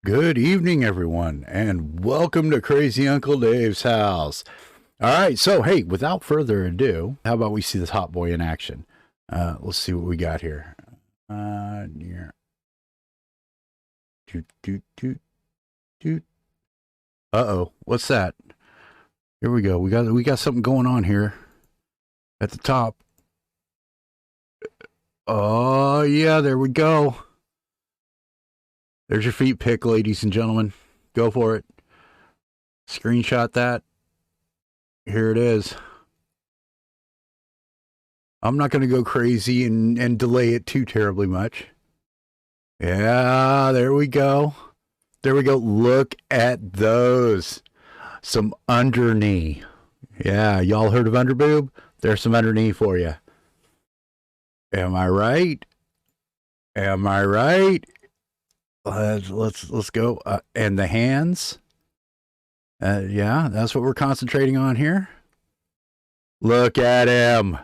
Good evening, everyone, and welcome to Crazy Uncle Dave's house. All right, so hey, without further ado, how about we see this hot boy in action? Let's see what we got here. Near. Uh-oh, what's that? Here we go. We got something going on here at the top. Oh yeah, there we go. There's your feet pic, ladies and gentlemen. Go for it. Screenshot that. Here it is. I'm not going to go crazy and delay it too terribly much. Yeah, there we go. There we go. Look at those. Some underknee. Yeah, y'all heard of underboob? There's some underknee for you. Am I right? Am I right? Let's go. And the hands. Yeah, that's what we're concentrating on here. Look at him.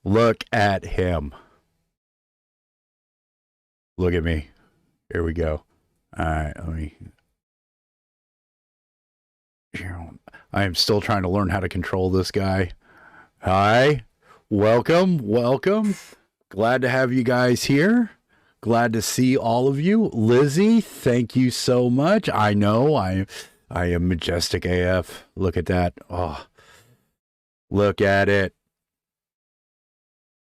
Look at him. Look at me. Here we go. All right, let me. I am still trying to learn how to control this guy. Hi. Welcome. Welcome. Glad to have you guys here. Glad to see all of you. Lizzie, thank you so much. I know I am majestic AF. Look at that. Oh, look at it.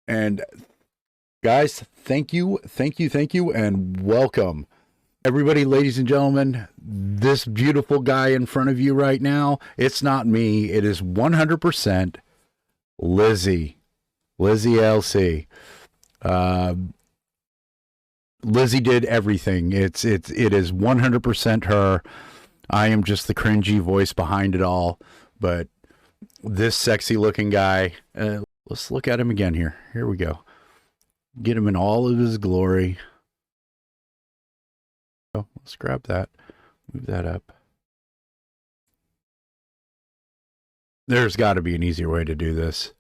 And guys, thank you, and welcome. Everybody, ladies and gentlemen, this beautiful guy in front of you right now, it's not me. It is 100% Lizzie. Lizzie LC. Lizzie did everything. It is 100% her. I am just the cringy voice behind it all. But this sexy looking guy, let's look at him again here. Here we go. Get him in all of his glory. Oh, let's grab that. Move that up. There's got to be an easier way to do this.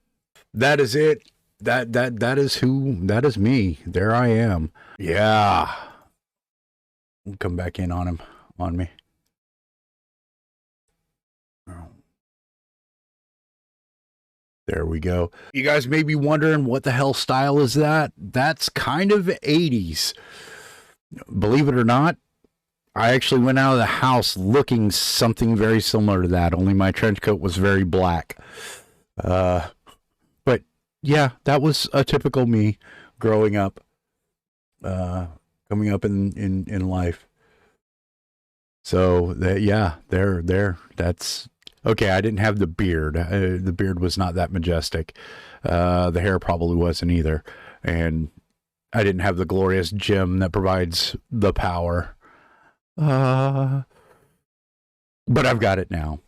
That is it. That is me. There I am. Yeah. We'll come back in on him, on me. There we go. You guys may be wondering what the hell style is that? That's kind of 80s. Believe it or not, I actually went out of the house looking something very similar to that, only my trench coat was very black. But yeah, that was a typical me growing up, coming up in life. So that, yeah, that's okay. I didn't have the beard. The beard was not that majestic. The hair probably wasn't either. And I didn't have the glorious gem that provides the power. But I've got it now.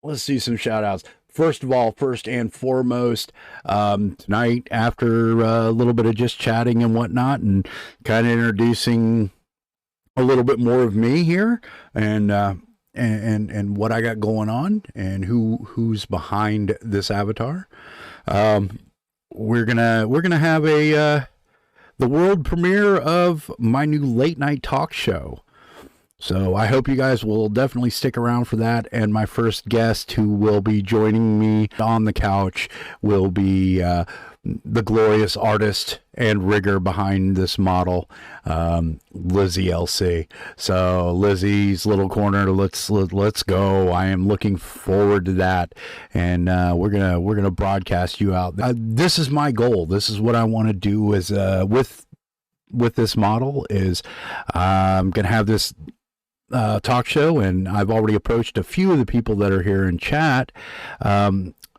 Let's do some shout outs. First of all, first and foremost, tonight, after a little bit of just chatting and whatnot and kind of introducing a little bit more of me here and what I got going on and who's behind this avatar, we're gonna have the world premiere of my new late night talk show. So I hope you guys will definitely stick around for that. And my first guest who will be joining me on the couch will be the glorious artist and rigger behind this model, Lizzie LC. So Lizzie's little corner, let's go. I am looking forward to that, and we're gonna broadcast you out. This is my goal. This is what I want to do. Is with this model is I'm gonna have this talk show, and I've already approached a few of the people that are here in chat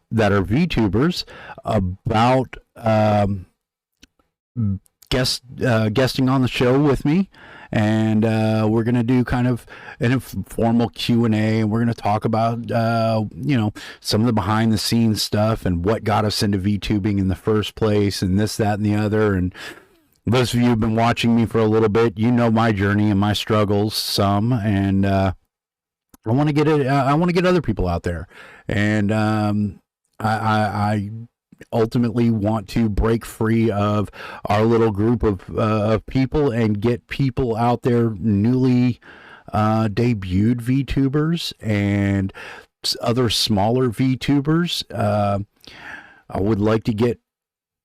that are VTubers about guesting on the show with me, and we're going to do kind of an informal Q&A, and we're going to talk about some of the behind the scenes stuff and what got us into VTubing in the first place, and this, that, and the other. And those of you who've been watching me for a little bit, you know my journey and my struggles some, and I want to get it. I want to get other people out there, and I ultimately want to break free of our little group of people and get people out there newly debuted VTubers and other smaller VTubers. I would like to get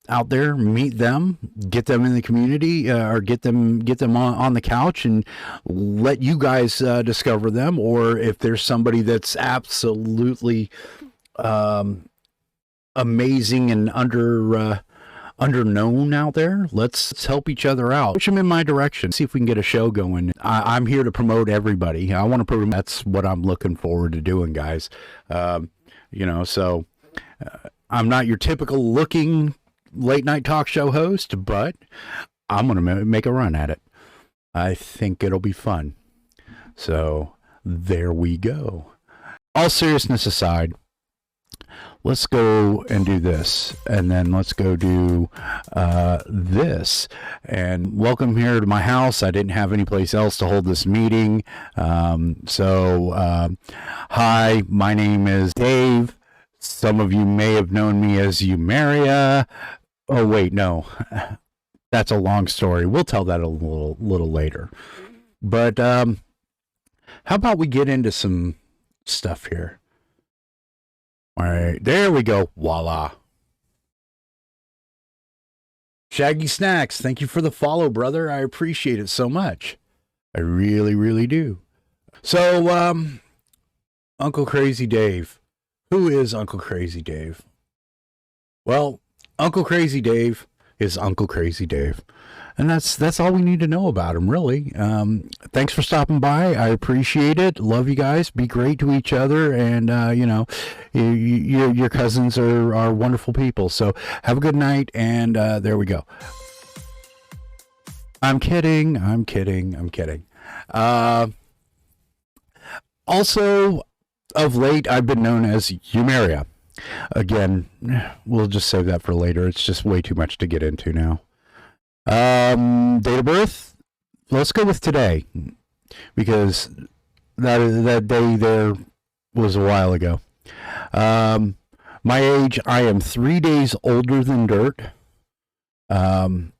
out there, meet them, get them in the community, or get them on the couch and let you guys discover them. Or if there's somebody that's absolutely amazing and underknown out there, let's help each other out. Push them in my direction. See if we can get a show going. I'm here to promote everybody. I want to promote. That's what I'm looking forward to doing, guys. So I'm not your typical looking late night talk show host, but I'm going to make a run at it. I think it'll be fun. So there we go. All seriousness aside, let's go and do this, and then let's go do this. And welcome here to my house. I didn't have any place else to hold this meeting. Hi, my name is Dave. Some of you may have known me as Umaria. Oh, wait, no. That's a long story. We'll tell that a little later. But how about we get into some stuff here? All right, there we go. Voila. Shaggy Snacks, thank you for the follow, brother. I appreciate it so much. I really, really do. So, Uncle Crazy Dave. Who is Uncle Crazy Dave? Well, Uncle Crazy Dave is Uncle Crazy Dave. And that's all we need to know about him, really. Thanks for stopping by. I appreciate it. Love you guys. Be great to each other. And, your cousins are wonderful people. So have a good night. And there we go. I'm kidding. Also, of late, I've been known as Umaria. Again, we'll just save that for later. It's just way too much to get into now. Date of birth, let's go with today, because that day there was a while ago. My age, I am 3 days older than dirt, and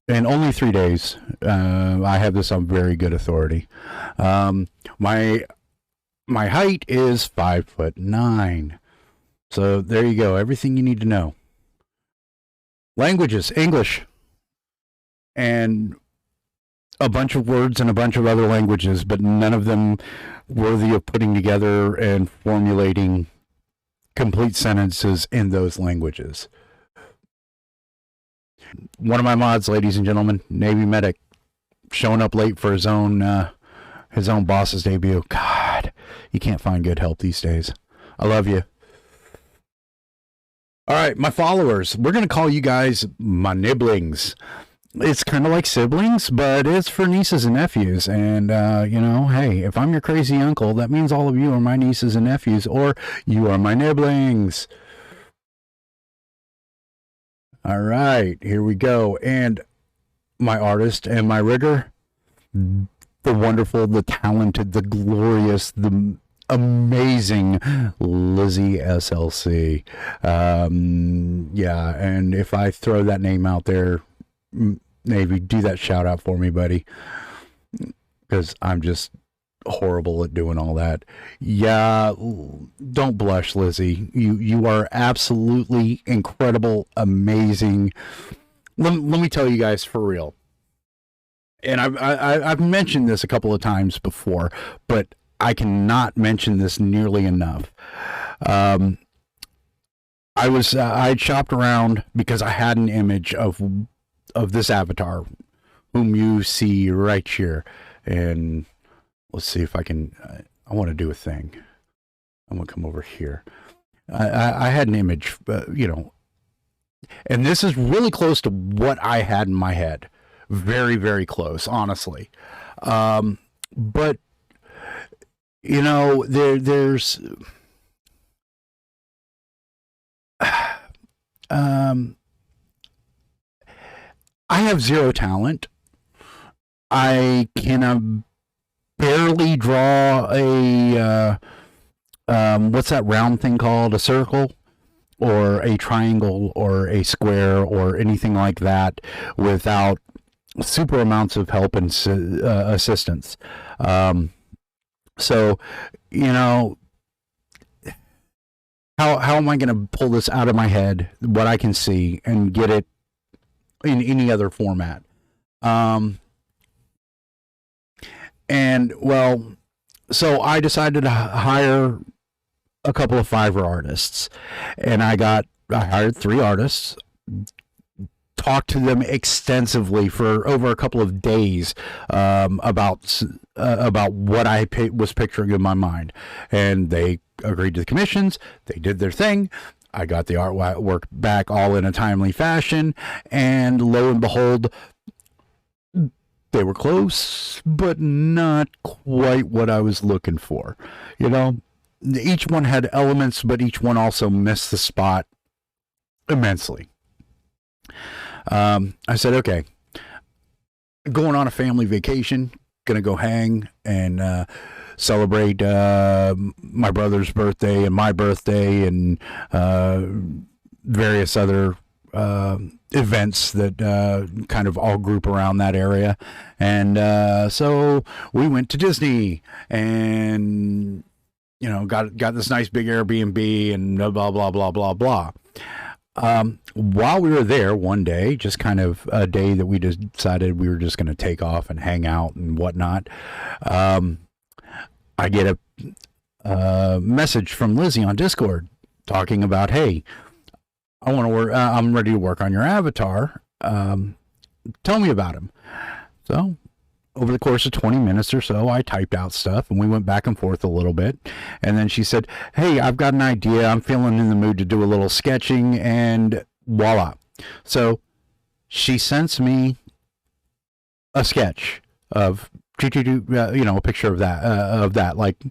only 3 days. I have this on very good authority. My height is 5'9". So there you go. Everything you need to know. Languages, English, and a bunch of words in a bunch of other languages, but none of them worthy of putting together and formulating complete sentences in those languages. One of my mods, ladies and gentlemen, Navy medic, showing up late for his own boss's debut. God, you can't find good help these days. I love you. All right, my followers, we're going to call you guys my nibblings. It's kind of like siblings, but it's for nieces and nephews. And, hey, if I'm your crazy uncle, that means all of you are my nieces and nephews, or you are my nibblings. All right, here we go. And my artist and my rigger, the wonderful, the talented, the glorious, the amazing Lizzie SLC. Yeah, and if I throw that name out there, Navy, do that shout out for me, buddy, because I'm just horrible at doing all that. Yeah, don't blush, Lizzie. You are absolutely incredible, amazing. Let me tell you guys for real. And I've mentioned this a couple of times before, but I cannot mention this nearly enough. I shopped around because I had an image of this avatar, whom you see right here, and let's see if I can. I want to do a thing. I'm gonna come over here. I had an image, and this is really close to what I had in my head. Very, very close, honestly. But there's I have zero talent. I can barely draw a what's that round thing called? A circle. or a triangle or a square or anything like that without super amounts of help and assistance. So, you know, how am I going to pull this out of my head, what I can see, and get it in any other format? And well, so I decided to hire a couple of Fiverr artists, and I hired 3 artists, talked to them extensively for over a couple of days about what I was picturing in my mind, and they agreed to the commissions. They did their thing. I got the artwork back all in a timely fashion, and lo and behold, they were close, but not quite what I was looking for. You know, each one had elements, but each one also missed the spot immensely. I said, okay, going on a family vacation, gonna go hang and celebrate my brother's birthday and my birthday and various other events that kind of all group around that area. And so we went to Disney and, you know, got this nice big Airbnb and blah, blah, blah, blah, blah. While we were there one day, just kind of a day that we just decided we were just going to take off and hang out and whatnot, I get a message from Lizzie on Discord talking about, hey, I want to work, I'm ready to work on your avatar. Tell me about him. So over the course of 20 minutes or so, I typed out stuff and we went back and forth a little bit. And then she said, hey, I've got an idea. I'm feeling in the mood to do a little sketching, and voila. So she sends me a sketch of, you know, a picture of that, like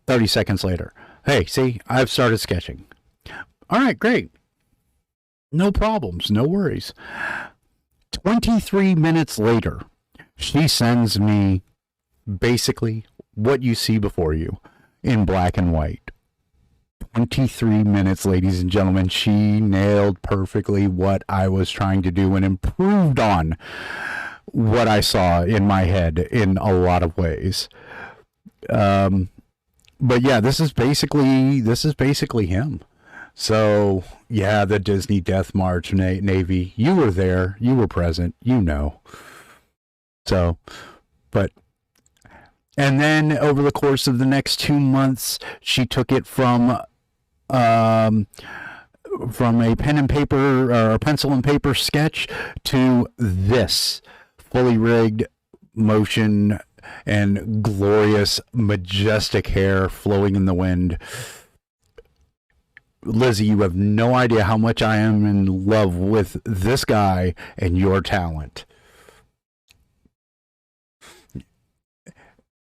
30 seconds later. Hey, see, I've started sketching. All right, great. No problems, no worries. 23 minutes later, she sends me basically what you see before you in black and white. 23 minutes, ladies and gentlemen. She nailed perfectly what I was trying to do and improved on what I saw in my head in a lot of ways. But yeah, this is basically him. So yeah, the Disney Death March, Navy, you were there, you were present, you know. So, but, and then over the course of the next 2 months, she took it from a pen and paper or a pencil and paper sketch to this fully rigged motion and glorious, majestic hair flowing in the wind. Lizzie, you have no idea how much I am in love with this guy and your talent.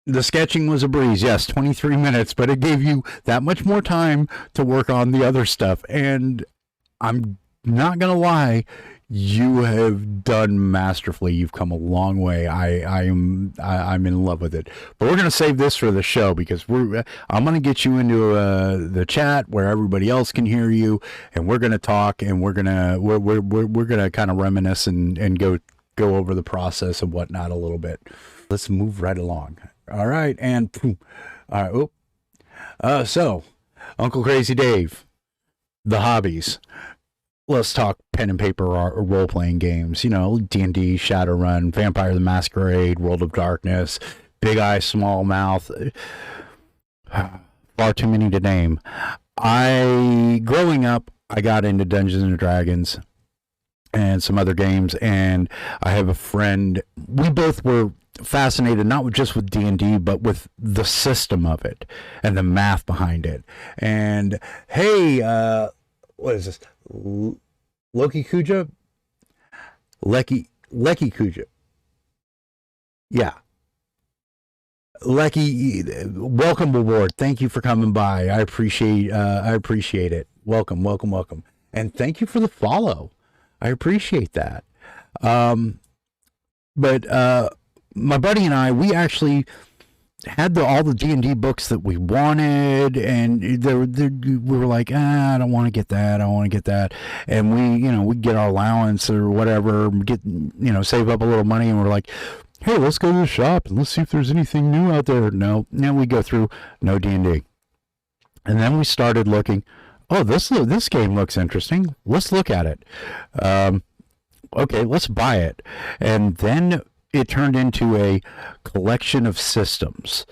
The sketching was a breeze, yes, 23 minutes, but it gave you that much more time to work on the other stuff. And I'm not going to lie, you have done masterfully. You've come a long way. I'm in love with it. But we're going to save this for the show because I'm going to get you into the chat where everybody else can hear you, and we're going to talk, and we're going to kind of reminisce and go over the process and whatnot a little bit. Let's move right along. All right, and all right. So, Uncle Crazy Dave, the hobbies. Let's talk pen and paper or role-playing games. You know, D&D, Shadowrun, Vampire the Masquerade, World of Darkness, Big Eye, Small Mouth. Far too many to name. Growing up, I got into Dungeons and Dragons and some other games, and I have a friend. We both were fascinated not just with D&D, but with the system of it and the math behind it. And hey, what is this? Loki Kuja? Lecky Kuja. Yeah. Lecky, welcome aboard. Thank you for coming by. I appreciate it. Welcome. And thank you for the follow. I appreciate that. But my buddy and I, we actually had all the D&D books that we wanted, and we were like, I don't want to get that. I want to get that. And we get our allowance or whatever, save up a little money, and we're like, hey, let's go to the shop and let's see if there's anything new out there. No, we go through, no D&D. And then we started looking, oh, this game looks interesting. Let's look at it. Okay, let's buy it. And then it turned into a collection of systems.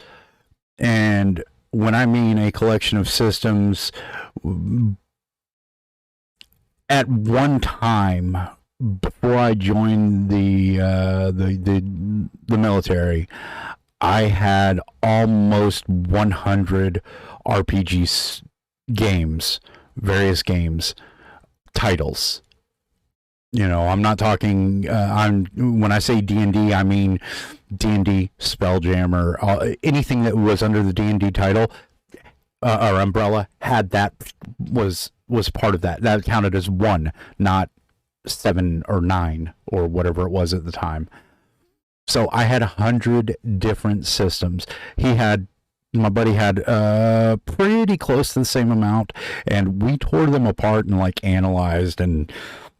And when I mean a collection of systems, at one time, before I joined the military, I had almost 100 RPG games, various games, titles. I'm not talking. When I say D&D, I mean D&D, Spelljammer, anything that was under the D&D title or umbrella was part of that. That counted as one, not 7 or 9 or whatever it was at the time. So I had 100 different systems. My buddy had pretty close to the same amount, and we tore them apart and analyzed and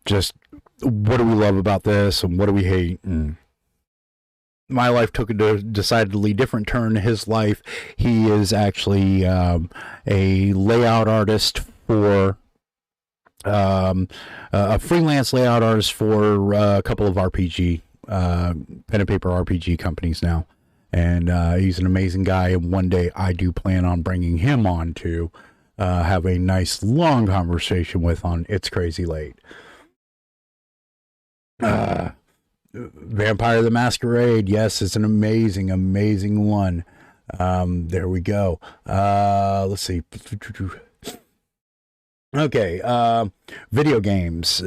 just, what do we love about this and what do we hate? And my life took a decidedly different turn. His life, he is actually a layout artist for a freelance layout artist for a couple of RPG pen and paper RPG companies now, and he's an amazing guy. And one day I do plan on bringing him on to have a nice long conversation with on It's Crazy Late. Vampire the Masquerade, yes, it's an amazing one. There we go. Let's see. Okay, video games.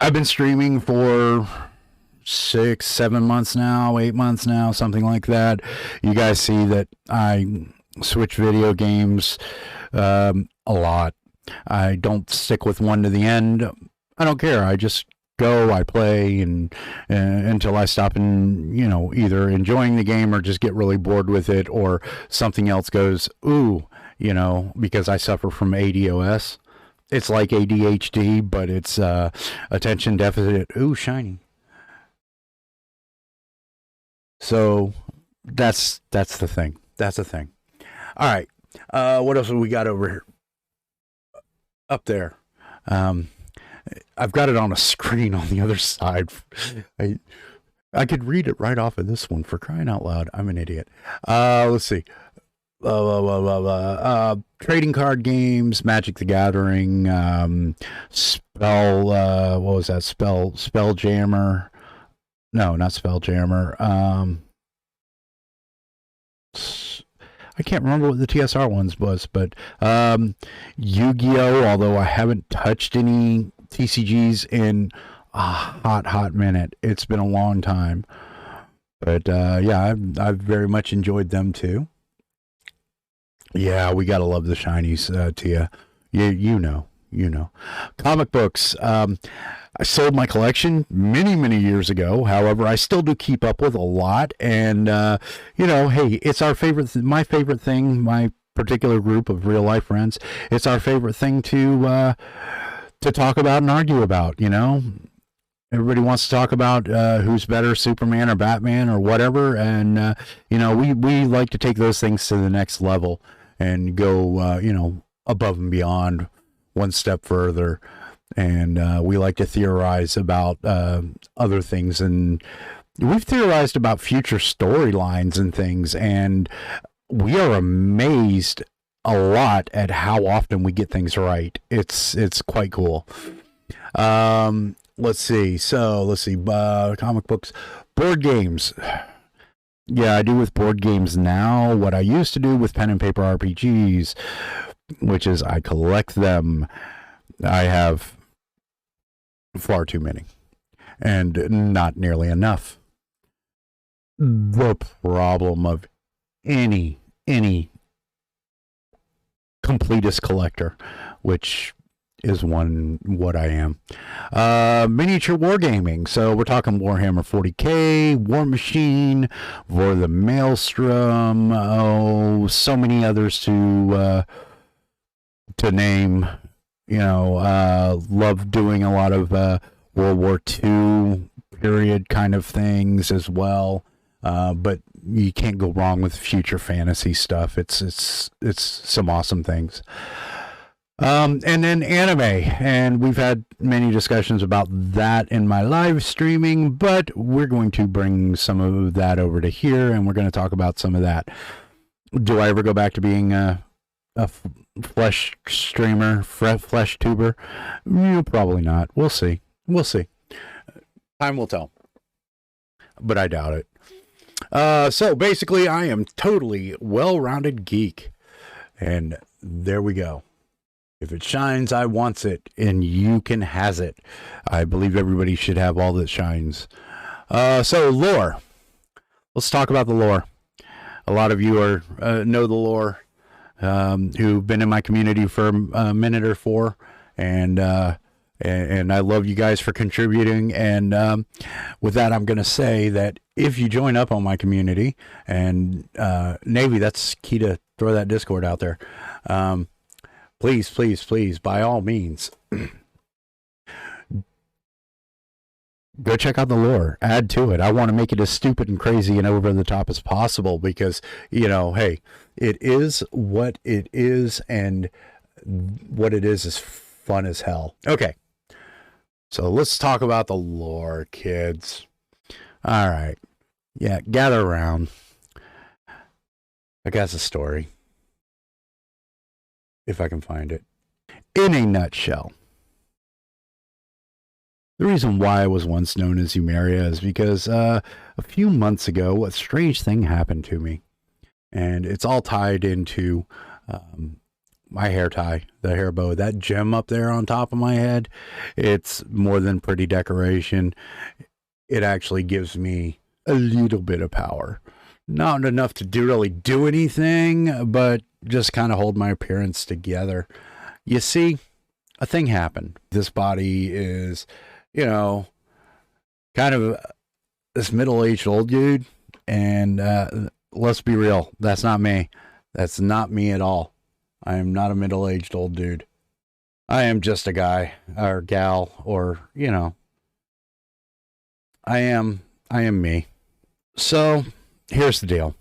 I've been streaming for 6, 7 months now, 8 months now, something like that. You guys see that I switch video games a lot. I don't stick with one to the end. I don't care. I just go, I play, and until I stop and, either enjoying the game or just get really bored with it, or something else goes, ooh, because I suffer from ADOS. It's like ADHD, but it's attention deficit. Ooh, shiny. So that's the thing. That's the thing. All right. What else have we got over here? Up there. I've got it on a screen on the other side. I could read it right off of this one, for crying out loud. I'm an idiot. Let's see. Trading card games, Magic the Gathering, what was that? Spelljammer. No, not Spelljammer. I can't remember what the TSR ones was, but Yu-Gi-Oh! Although I haven't touched any TCGs in a hot minute. It's been a long time. But yeah, I've very much enjoyed them too. Yeah, we gotta love the shinies, Tia. You know. Comic books. I sold my collection many years ago. However, I still do keep up with a lot. And, hey, it's my favorite thing, my particular group of real life friends. It's our favorite thing to talk about and argue about, Everybody wants to talk about who's better, Superman or Batman or whatever. And, we like to take those things to the next level and go, above and beyond, one step further. And we like to theorize about other things. And we've theorized about future storylines and things. And we are amazed a lot at how often we get things right. It's quite cool. Let's see. Comic books, board games. Yeah, I do with board games now what I used to do with pen and paper RPGs, which is I collect them. I have far too many and not nearly enough. The problem of any completist collector, which is what I am. Miniature wargaming. So we're talking Warhammer 40K, War Machine, War the Maelstrom, so many others to name. Love doing a lot of World War II period kind of things as well. But you can't go wrong with future fantasy stuff. It's some awesome things. And then anime, and we've had many discussions about that in my live streaming, but we're going to bring some of that over to here, and we're going to talk about some of that. Do I ever go back to being a flesh streamer, flesh tuber? Probably not. We'll see. Time will tell, but I doubt it. So basically, I am totally well-rounded geek, and there we go. If it shines, I wants it, and you can has it. I believe everybody should have all that shines. So lore. Let's talk about the lore. A lot of you know the lore, who've been in my community for a minute or four, and I love you guys for contributing. And with that, I'm going to say that if you join up on my community, and Navy, that's key to throw that Discord out there. Please, by all means, go check out the lore. Add to it. I want to make it as stupid and crazy and over the top as possible because, hey, it is what it is, and what it is fun as hell. Okay, so let's talk about the lore, kids. All right. Yeah, gather around. I got a story, if I can find it. In a nutshell, the reason why I was once known as Umeria is because a few months ago, a strange thing happened to me. And it's all tied into my hair tie, the hair bow. That gem up there on top of my head, it's more than pretty decoration. It actually gives me a little bit of power. Not enough to really do anything, but just kind of hold my appearance together. You see, a thing happened. This body is, kind of this middle-aged old dude. And let's be real, that's not me. That's not me at all. I am not a middle-aged old dude. I am just a guy or gal, or, I am me. So here's the deal.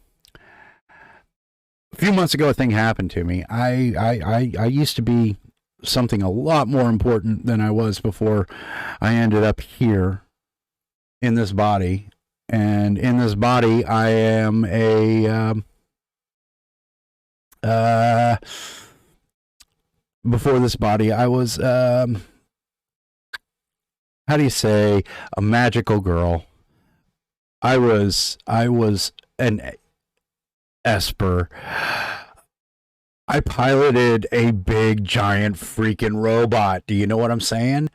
A few months ago, a thing happened to me. I used to be something a lot more important than I was before I ended up here in this body. And in this body, I am before this body, I was, how do you say, a magical girl. I was an Esper. I piloted a big, giant, freaking robot. Do you know what I'm saying?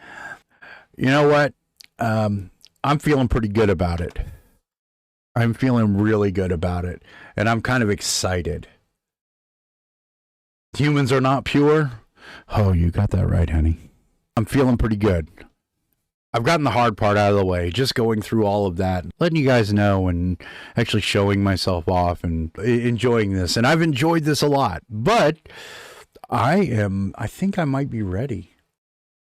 You know what? I'm feeling pretty good about it. I'm feeling really good about it. And I'm kind of excited. Humans are not pure. Oh, you got that right, honey. I'm feeling pretty good. I've gotten the hard part out of the way, just going through all of that, letting you guys know and actually showing myself off and enjoying this. And I've enjoyed this a lot, but I think I might be ready.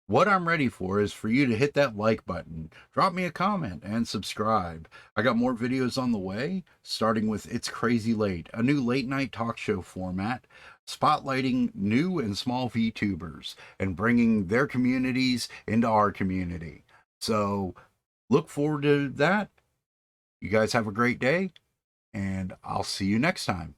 What I'm ready for is for you to hit that like button, drop me a comment, and subscribe. I got more videos on the way, starting with It's Crazy Late, a new late night talk show format, spotlighting new and small VTubers and bringing their communities into our community. So look forward to that. You guys have a great day, and I'll see you next time.